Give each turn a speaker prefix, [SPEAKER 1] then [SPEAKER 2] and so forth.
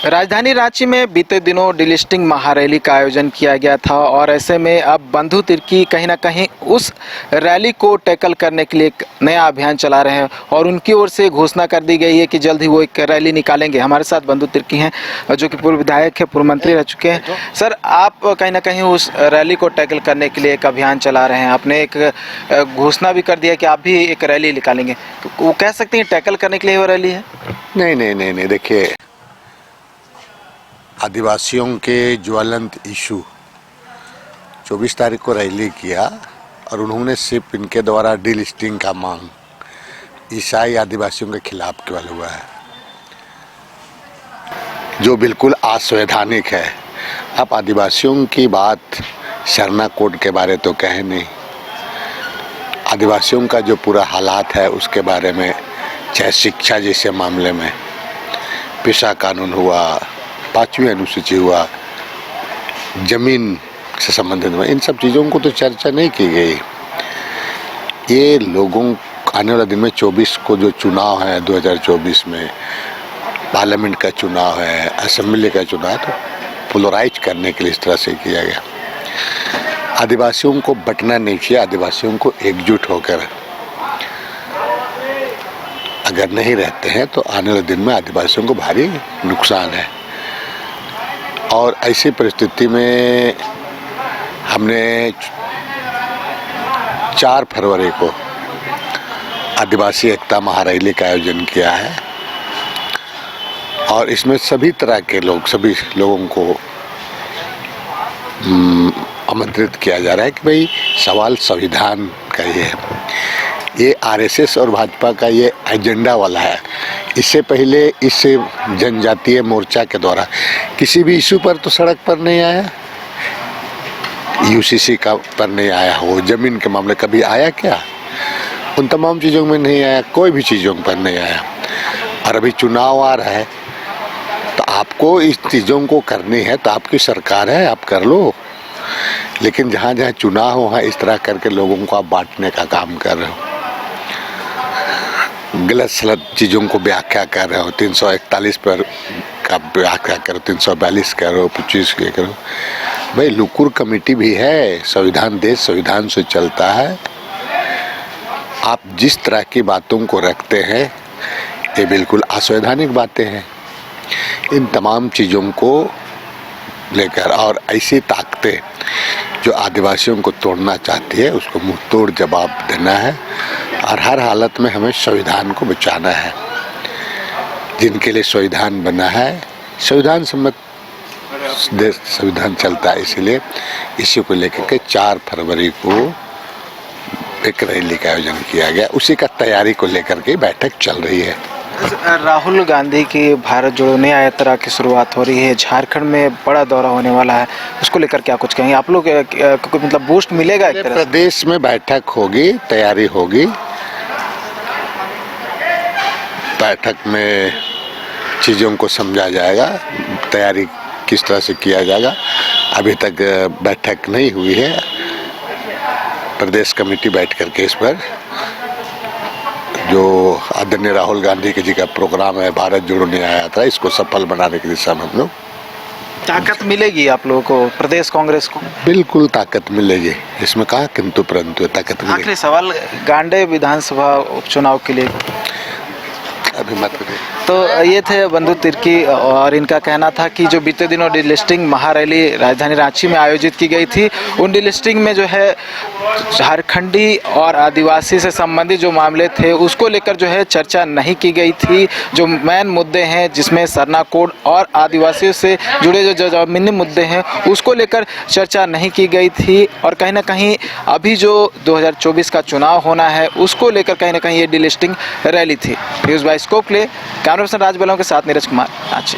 [SPEAKER 1] राजधानी रांची में बीते दिनों डिलिस्टिंग महारैली का आयोजन किया गया था और ऐसे में अब बंधु तिर्की कहीं ना कहीं उस रैली को टैकल करने के लिए एक नया अभियान चला रहे हैं और उनकी ओर से घोषणा कर दी गई है कि जल्द ही वो एक रैली निकालेंगे। हमारे साथ बंधु तिर्की हैं जो कि पूर्व विधायक है, पूर्व मंत्री रह चुके हैं। सर, आप कहीं ना कहीं उस रैली को टैकल करने के लिए एक अभियान चला रहे हैं, आपने एक घोषणा भी कर दिया कि आप भी एक रैली निकालेंगे, वो कह सकते हैं टैकल करने के लिए वो रैली है?
[SPEAKER 2] नहीं, देखिए, आदिवासियों के ज्वलंत इशू 24 तारीख को रैली किया और उन्होंने सिर्फ इनके द्वारा डिलिस्टिंग का मांग ईसाई आदिवासियों के खिलाफ केवल हुआ है, जो बिल्कुल असंवैधानिक है। अब आदिवासियों की बात शरणा कोड के बारे तो कहे नहीं, आदिवासियों का जो पूरा हालात है उसके बारे में, चाहे शिक्षा जैसे मामले में, पेशा कानून हुआ, 5वीं अनुसूची हुआ, जमीन से संबंधित हुआ, इन सब चीज़ों को तो चर्चा नहीं की गई। ये लोगों आने वाले दिन में 24 को जो चुनाव है, 2024 में पार्लियामेंट का चुनाव है, असेंबली का चुनाव है, तो पोलराइज करने के लिए इस तरह से किया गया। आदिवासियों को बंटना नहीं चाहिए, आदिवासियों को एकजुट होकर अगर नहीं रहते हैं तो आने वाले दिन में आदिवासियों को भारी नुकसान है। और ऐसी परिस्थिति में हमने 4 फरवरी को आदिवासी एकता महारैली का आयोजन किया है और इसमें सभी तरह के लोग, सभी लोगों को आमंत्रित किया जा रहा है कि भाई सवाल संविधान का ही है। ये आरएसएस और भाजपा का ये एजेंडा वाला है। इससे पहले इस जनजातीय मोर्चा के द्वारा किसी भी इशू पर तो सड़क पर नहीं आया, यूसीसी का पर नहीं आया हो, जमीन के मामले कभी आया क्या? उन तमाम चीज़ों में नहीं आया, कोई भी चीज़ों पर नहीं आया। और अभी चुनाव आ रहा है तो आपको इस चीज़ों को करनी है, तो आपकी सरकार है, आप कर लो। लेकिन जहाँ जहाँ चुनाव हो, इस तरह करके लोगों को आप बांटने का काम कर रहे हो, गलत सलत चीज़ों को व्याख्या कर रहे हो। 341 पर का व्याख्या करो, 342 करो, 25 के करो। भाई लुकुर कमेटी भी है, संविधान देश संविधान से चलता है। आप जिस तरह की बातों को रखते हैं ये बिल्कुल असंवैधानिक बातें हैं। इन तमाम चीज़ों को लेकर और ऐसी ताकतें जो आदिवासियों को तोड़ना चाहती है उसको मुंह तोड़ जवाब देना है और हर हालत में हमें संविधान को बचाना है। जिनके लिए संविधान बना है, संविधान सम्मत देश संविधान चलता है, इसलिए इसी को लेकर के 4 फरवरी को एक रैली का आयोजन किया गया। उसी का तैयारी को लेकर के बैठक चल रही है।
[SPEAKER 1] राहुल गांधी की भारत जोड़ो न्याय यात्रा की शुरुआत हो रही है, झारखंड में बड़ा दौरा होने वाला है, उसको लेकर क्या कुछ कहेंगे आप लोग? मतलब बूस्ट मिलेगा एक तरह से?
[SPEAKER 2] प्रदेश में बैठक होगी, तैयारी होगी, बैठक में चीज़ों को समझा जाएगा, तैयारी किस तरह से किया जाएगा। अभी तक बैठक नहीं हुई है, प्रदेश कमेटी बैठ करके इस पर जो आदरणीय राहुल गांधी जी का प्रोग्राम है भारत जोड़ो न्याय यात्रा, इसको सफल बनाने की दिशा में हम लोग।
[SPEAKER 1] ताकत मिलेगी आप लोगों को, प्रदेश कांग्रेस को?
[SPEAKER 2] बिल्कुल ताकत मिलेगी, इसमें कहा किंतु परंतु ताकत मिलेगी।
[SPEAKER 1] आखिरी सवाल, गांडे विधानसभा उपचुनाव के लिए
[SPEAKER 2] अभी मत करिए।
[SPEAKER 1] तो ये थे बंधु तिर्की और इनका कहना था कि जो बीते दिनों डिलिस्टिंग महारैली राजधानी रांची में आयोजित की गई थी, उन डिलिस्टिंग में जो है झारखंडी और आदिवासी से संबंधित जो मामले थे उसको लेकर जो है चर्चा नहीं की गई थी। जो मेन मुद्दे हैं जिसमें सरना कोड और आदिवासियों से जुड़े जो ज़मीनी मुद्दे हैं उसको लेकर चर्चा नहीं की गई थी। और कहीं ना कहीं अभी जो 2024 का चुनाव होना है उसको लेकर कहीं ना कहीं ये डिलिस्टिंग रैली थी। न्यूज़ बाय स्कोप के लिए कैमरा पर्सन राज बलों के साथ नीरज कुमार, रांची।